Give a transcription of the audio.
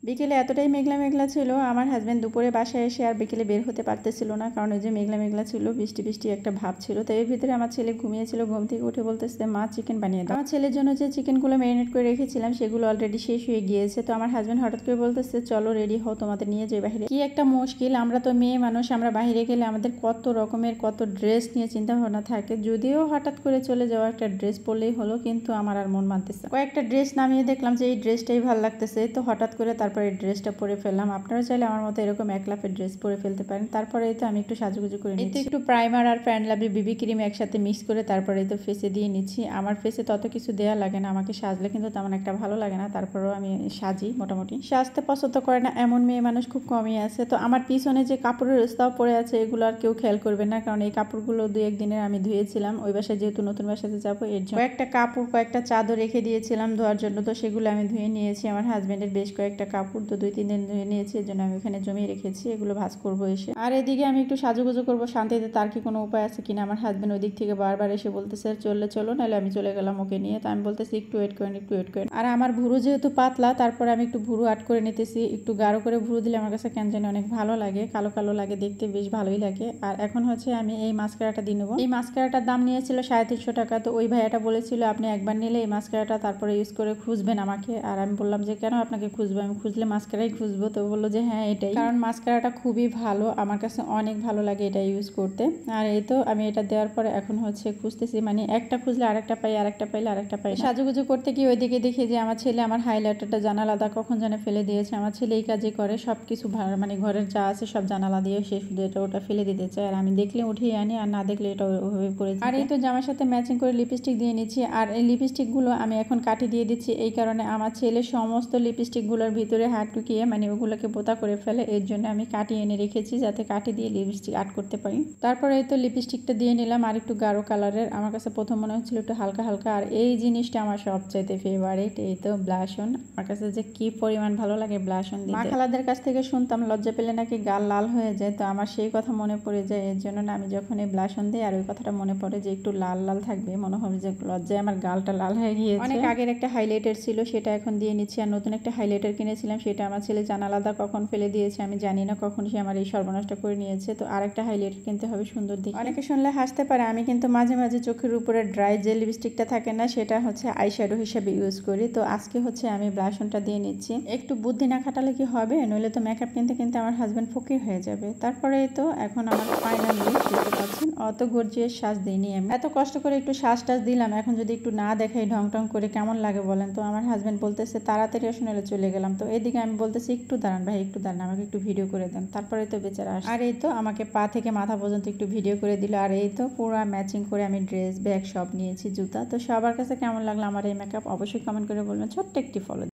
বিকেলে এতটাই মেঘলা মেঘলা ছিল, আমার হাজব্যান্ড দুপুরে বাসায় এসে আর বিকেলে বের হতে পারতেছিল না, কারণ ওই যে মেঘলা মেঘলা ছিল, বৃষ্টি বৃষ্টি একটা ভাব ছিল। তো এর ভিতরে আমার ছেলে ঘুমিয়েছিল, ঘুম থেকে উঠে বলতেছে মা চিকেন বানিয়ে দাও। আমার ছেলের জন্য যে চিকেনগুলো ম্যারিনেট করে রেখেছিলাম সেগুলো অলরেডি শেষ হয়ে গিয়েছে। তো আমার হাজব্যান্ড হঠাৎ করে বলতেছে চলো রেডি হও, তোমাদের নিয়ে যাই বাইরে। কি একটা মুশকিল, আমরা তো মেয়ে মানুষ, আমরা বাইরে গেলে আমাদের কত রকমের কত ড্রেস নিয়ে চিন্তা ভাবনা থাকে। যদিও হঠাৎ করে চলে যাওয়া একটা ড্রেস পরলেই হলো, কিন্তু আমার আর মন মানতেছে। কয়েকটা ড্রেস নামিয়ে দেখলাম যে এই ড্রেসটাই ভালো লাগতেছে, তো হঠাৎ করে তারপরে এই ড্রেসটা পরে ফেললাম। আপনারা চাইলে আমার মতো এরকম এক লাফের ড্রেস পরে ফেলতে পারেন। তারপরে এই তো আমি একটু সাজুগুজু করে নিচ্ছি, একটু প্রাইমার আর ফ্যান লাভলি বিবি ক্রিম একসাথে মিক্স করে তারপরে এই তো ফেসে দিয়ে নিচ্ছি। আমার ফেসে তত কিছু দেওয়া লাগে না, আমাকে সাজলে কিন্তু তেমন একটা ভালো লাগে না, তারপরেও আমি সাজি মোটামুটি। সাজতে পছন্দ করে না এমন মেয়ে মানুষ খুব কমই আছে। তো আমার পিছনে যে কাপড়ের রাস্তাও পড়ে আছে এগুলো আর কেউ খেয়াল করবে না, কারণ এই কাপড়গুলো 2-1 দিনের আমি ধুয়েছিলাম ওই বাসায়, যেহেতু নতুন বাসাতে যাবো এর জন্য। কয়েকটা কাপড় কয়েকটা চাদর রেখে দিয়েছিলাম ধোয়ার জন্য, তো সেগুলো আমি ধুয়ে নিয়েছি। আমার হাজবেন্ডের বেশ কয়েকটা কাপড় তো 2-3 দিন ধুয়ে নিয়েছি, এর জন্য আমি ওখানে জমিয়ে রেখেছি, এগুলো ভাঁজ করবো এসে। আর এদিকে আমি একটু সাজুগুজু করবো শান্তিতে, তার কি কোনো উপায় আছে কিনা। আমার হাজবেন্ড ওই দিক থেকে বারবার এসে বলতেছে চলো, নাহলে আমি চলে গেলাম ওকে নিয়ে। তো আমি বলতেছি একটু ওয়েট করেন, একটু ওয়েট করেন। আর আমার ভুরু যেহেতু পাতলা, তারপরে আমি একটু ভুরু আট করে নিতেছি। একটু গাঢ় করে ভুরু দিলে আমার কাছে কেন জানি অনেক ভালো লাগে, কালো কালো লাগে দেখতে, বেশ ভালোই লাগে। আর এখন হচ্ছে আমি এই মাস্কারাটা দিয়ে নেবো। এই মাস্কারাটার দাম নিয়েছিল 350 টাকা। তো ওই ভাইয়াটা বলেছিল আপনি একবার নিলে এই মাস্কারাটা তারপরে ইউজ করে খুঁজবেন আমাকে। আর আমি বললাম যে কেন আপনাকে খুঁজবো, আমি খুঁজলে মাস্কারাই খুঁজবো। তো বললো যে হ্যাঁ এটাই, কারণ মাস্কারাটা খুবই ভালো, আমার কাছে অনেক ভালো লাগে এটা ইউজ করতে। আর এই তো আমি এটা দেওয়ার পরে এখন হচ্ছে খুঁজতেছি, মানে একটা খুঁজলে আরেকটা পাই, আরেকটা পাইলে আরেকটা পাই। সাজুগুজু করতে গিয়ে ওইদিকে দেখি যে আমার ছেলে আমার হাইলাইটারটা জানালাদা কখন যেন ফেলে দিয়েছে। আমার ছেলে এই কাজে করে, সব কিছু মানে ঘরের যা আছে সব জানালা দিয়ে সে শুধু এটা ওটা ফেলে দিতে চায়, আর আমি দেখলে উঠিয়ে আনি, আর না দেখলে এটা ওইভাবে পড়ে যায়। আর এই তো জামার সাথে ম্যাচিং করে লিপস্টিক দিয়ে নিচ্ছি, আর এই লিপস্টিকগুলো আমি এখন কাটি দিয়ে দিচ্ছি। এই কারণে আমার ছেলে সমস্ত লিপস্টিকগুলোর ভিতরে হাত ঢুকিয়ে মানে ওগুলোকে বোতা করে ফেলে, এর জন্য আমি কাটি এনে রেখেছি যাতে কাটি দিয়ে লিপস্টিক আর্ট করতে পারি। তারপরে এই তো লিপস্টিকটা দিয়ে নিলাম আর একটু গাঢ় কালারের, আমার কাছে প্রথম মনে হচ্ছিল একটু হালকা হালকা। আর এই জিনিসটা আমার সবচাইতে ফেভারিট, এই তো ব্লাশন। আমার কাছে যে কি পরিমাণ ভালো লাগে ব্লাশন দিতে। মা খালাদের কাছ থেকে শুনতাম লজ্জা পেলে নাকি গাল লাল হয়ে যায়, তো আমার সেই কথা মনে পড়ে যায়। এর জন্য না আমি যখন এই ব্লাশন দিই আর ওই কথাটা মনে পড়ে যে একটু লাল লাল থাকবে, মনে হবে যে লজ্জায় আমার গালটা লাল হয়ে গিয়েছে। অনেক আগের একটা হাইলাইটার ছিল সেটা এখন দিয়ে নিচ্ছি, আর নতুন একটা হাইলাইটার কিনেছিলাম সেটা আমার ছেলে জানালাদা কখন ফেলে দিয়েছে আমি জানি না, কখন সে আমার এই সর্বনাশটা করে নিয়েছে। তো আরেকটা হাইলাইটার কিনতে হবে সুন্দর দেখে। অনেকে শুনলে হাসতে পারে, আমি কিন্তু মাঝে মাঝে চোখের উপরে ড্রাই যে লিপস্টিকটা থাকে না সেটা হচ্ছে আইশ্যাডো হিসেবে ইউজ করি। তো আজকে হচ্ছে আমি ব্লাশনটা দিয়ে নিচ্ছি। একটু বুদ্ধি না খাটালে কি হবে, নইলে তো মেকআপ কিনতে কিনতে আমার হাজব্যান্ড ফকির হয়ে যাবে। তারপরে তো এখন আমার ফাইনাল লুক দেখতে পাচ্ছেন, অত গর্জিয়াস সাজ দিইনি আমি, এত কষ্ট করে একটু সাজ টাজ দিলাম, এখন যদি একটু না দেখাই ঢং টং করে কেমন লাগে বলেন। তো আমার হাজব্যান্ড বলতেছে তাড়াতাড়ি আসুন, এলে চলে গেলাম। তো এদিকে আমি বলতেছি একটু দাঁড়ান ভাই, একটু দাঁড়ান, আমাকে একটু ভিডিও করে দেন। তারপরে তো বেচারা আসে, আর এই তো আমাকে পা থেকে মাথা পর্যন্ত একটু ভিডিও করে দিল। আর এই তো পুরো ম্যাচিং করে আমি ড্রেস ব্যাগ সব নিয়েছি, জুতা। তো সবার কাছে কেমন লাগলো আমার এই মেকআপ অবশ্যই কমেন্ট করে বলবেন। ছোট্ট একটি ফলো।